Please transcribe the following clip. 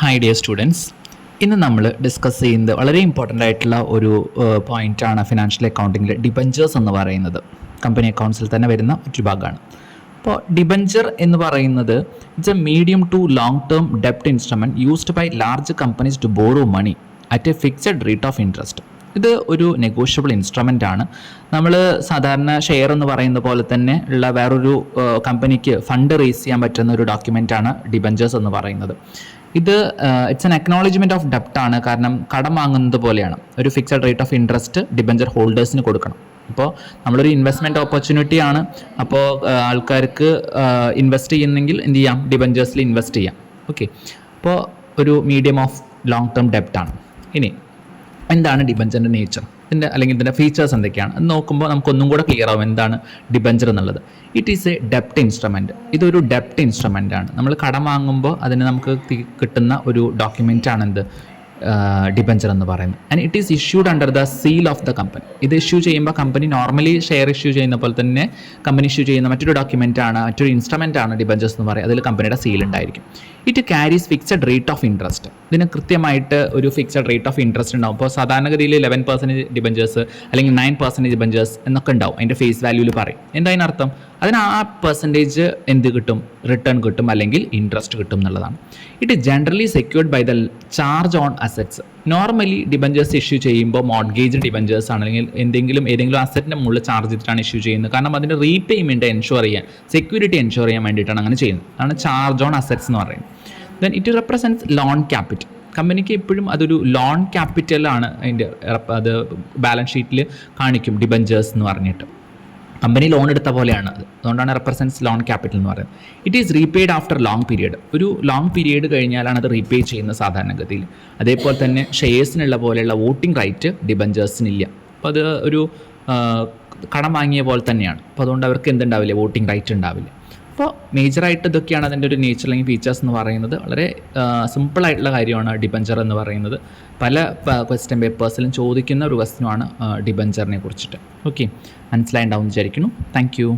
Hi dear students, ഇന്ന് നമ്മൾ discuss ചെയ്യുന്നത് വളരെ ഇമ്പോർട്ടൻ്റ് ആയിട്ടുള്ള ഒരു പോയിൻ്റാണ് ഫിനാൻഷ്യൽ അക്കൗണ്ടിങ്ങിൽ ഡിബഞ്ചേഴ്സ് എന്ന് പറയുന്നത്. കമ്പനി അക്കൗണ്ട്സിൽ തന്നെ വരുന്ന ഒരു ഭാഗമാണ്. അപ്പോൾ ഡിബഞ്ചർ എന്ന് പറയുന്നത് it's a medium to long term ഡെപ്റ്റ് instrument used by large companies to borrow money at a fixed rate of interest. ഇത് ഒരു നെഗോഷ്യബിൾ ഇൻസ്ട്രുമെൻ്റ് ആണ്. നമ്മൾ സാധാരണ ഷെയർ എന്ന് പറയുന്ന പോലെ തന്നെ ഉള്ള വേറൊരു കമ്പനിക്ക് ഫണ്ട് റേസ് ചെയ്യാൻ പറ്റുന്ന ഒരു ഡോക്യുമെൻ്റാണ് ഡിബഞ്ചേഴ്സ് എന്ന് പറയുന്നത്. ഇത് ഇറ്റ്സ് എൻ അക്നോളജ്മെൻറ്റ് ഓഫ് ഡെപ്റ്റ് ആണ്. കാരണം കടം വാങ്ങുന്നത് പോലെയാണ്. ഒരു fixed rate of interest debenture ഹോൾഡേഴ്സിന് കൊടുക്കണം. അപ്പോൾ നമ്മളൊരു ഇൻവെസ്റ്റ്മെൻറ്റ് ഓപ്പർച്യൂണിറ്റി ആണ്. അപ്പോൾ ആൾക്കാർക്ക് ഇൻവെസ്റ്റ് ചെയ്യുന്നെങ്കിൽ എന്ത് ചെയ്യാം, ഡിബഞ്ചേഴ്സിൽ ഇൻവെസ്റ്റ് ചെയ്യാം. ഓക്കെ, അപ്പോൾ ഒരു മീഡിയം ഓഫ് ലോങ് ടേം ഡെപ്റ്റ് ആണ്. ഇനി എന്താണ് ഡിബഞ്ചറിൻ്റെ നേച്ചർ, അല്ലെങ്കിൽ ഇതിൻ്റെ ഫീച്ചേഴ്സ് എന്തൊക്കെയാണ് എന്ന് നോക്കുമ്പോൾ നമുക്കൊന്നും കൂടെ ക്ലിയർ ആവും എന്താണ് ഡിബഞ്ചർ എന്നുള്ളത്. ഇറ്റ് ഈസ് എ ഡെപ്റ്റ് ഇൻസ്ട്രുമെൻറ്റ്. ഇതൊരു ഡെപ്റ്റ് ഇൻസ്ട്രുമെൻ്റ് ആണ്. നമ്മൾ കടം വാങ്ങുമ്പോൾ അതിന് നമുക്ക് കിട്ടുന്ന ഒരു ഡോക്യുമെൻ്റ് ആണ് എന്ത് ഡിബഞ്ചർ എന്ന് പറയുന്നത്. And it is issued under the seal of the company. ഇത് ഇഷ്യൂ ചെയ്യുമ്പോൾ കമ്പനി നോർമലി ഷെയർ ഇഷ്യൂ ചെയ്യുന്ന പോലെ തന്നെ കമ്പനി ഇഷ്യൂ ചെയ്യുന്ന മറ്റൊരു ഡോക്യുമെൻ്റ് ആണ്, മറ്റൊരു ഇൻസ്ട്രുമെൻ്റ് ആണ് ഡിബഞ്ചേഴ്സ് എന്ന് പറയുന്നത്. അതിൽ കമ്പനിയുടെ സീൽ ഉണ്ടായിരിക്കും. It carries fixed rate of interest. ഇതിന് കൃത്യമായിട്ട് ഒരു ഫിക്സഡ് റേറ്റ് ഓഫ് ഇൻട്രസ്റ്റ് ഉണ്ടാവും. അപ്പോൾ സാധാരണഗതിയിൽ 11% ഡിബഞ്ചേഴ്സ് അല്ലെങ്കിൽ 9% ഡിബഞ്ചേഴ്സ് എന്നൊക്കെ ഉണ്ടാവും. അതിൻ്റെ ഫേസ് വാല്യൂവിൽ പറയും. എന്താ അതിനർത്ഥം? അതിന് ആ പെർസെൻറ്റേജ് എന്ത് കിട്ടും, റിട്ടേൺ കിട്ടും അല്ലെങ്കിൽ ഇൻട്രസ്റ്റ് കിട്ടും എന്നുള്ളതാണ്. It generally secured by the charge on assets. Normally debentures issue ചെയ്യുമ്പോൾ മോർഗേജ് ഡിബഞ്ചേഴ്സ് ആണ്, അല്ലെങ്കിൽ ഏതെങ്കിലും അസറ്റിൻ്റെ മുകളിൽ ചാർജ് ചെയ്തിട്ടാണ് ഇഷ്യൂ ചെയ്യുന്നത്. കാരണം അതിൻ്റെ റീപേയ്മെൻറ്റ് എൻഷുർ ചെയ്യാൻ, സെക്യൂരിറ്റി എൻഷുർ ചെയ്യാൻ വേണ്ടിയിട്ടാണ് അങ്ങനെ ചെയ്യുന്നത്. അതാണ് ചാർജ് ഓൺ അസറ്റ്സ് എന്ന് പറയുന്നത്. Then it represents loan capital. കമ്പനിക്ക് എപ്പോഴും അതൊരു ലോൺ ക്യാപിറ്റലാണ്. അതിൻ്റെ അത് ബാലൻസ് ഷീറ്റിൽ കാണിക്കും ഡിബഞ്ചേഴ്സ് എന്ന് പറഞ്ഞിട്ട്. കമ്പനി ലോൺ എടുത്ത പോലെയാണ് അത്. അതുകൊണ്ടാണ് റെപ്രസെൻറ്റ്സ് ലോൺ ക്യാപിറ്റൽ എന്ന് പറയുന്നത്. It is repaid after long period. ഒരു ലോങ് പീരീഡ് കഴിഞ്ഞാലാണ് അത് റീപേ ചെയ്യുന്നത് സാധാരണഗതിയിൽ. അതേപോലെ തന്നെ ഷെയർസിനുള്ള പോലെയുള്ള വോട്ടിംഗ് റൈറ്റ് ഡിബഞ്ചേഴ്സിനില്ല. അപ്പോൾ അത് ഒരു കടം വാങ്ങിയ പോലെ തന്നെയാണ്. അപ്പോൾ അതുകൊണ്ട് അവർക്ക് എന്തുണ്ടാവില്ല, വോട്ടിംഗ് റൈറ്റ് ഉണ്ടാവില്ല. അപ്പോൾ മേജറായിട്ട് ഇതൊക്കെയാണ് അതിൻ്റെ ഒരു നേച്ചർ അല്ലെങ്കിൽ ഫീച്ചേഴ്സ് എന്ന് പറയുന്നത്. വളരെ സിമ്പിളായിട്ടുള്ള കാര്യമാണ് ഡിബഞ്ചർ എന്ന് പറയുന്നത്. പല ക്വസ്റ്റ്യൻ പേപ്പേഴ്സിലും ചോദിക്കുന്ന ഒരു ക്വസ്റ്റ്യനുമാണ് ഡിബഞ്ചറിനെ കുറിച്ചിട്ട്. ഓക്കെ, മനസ്സിലായിട്ടുണ്ടാവും വിചാരിക്കുന്നു. Thank you.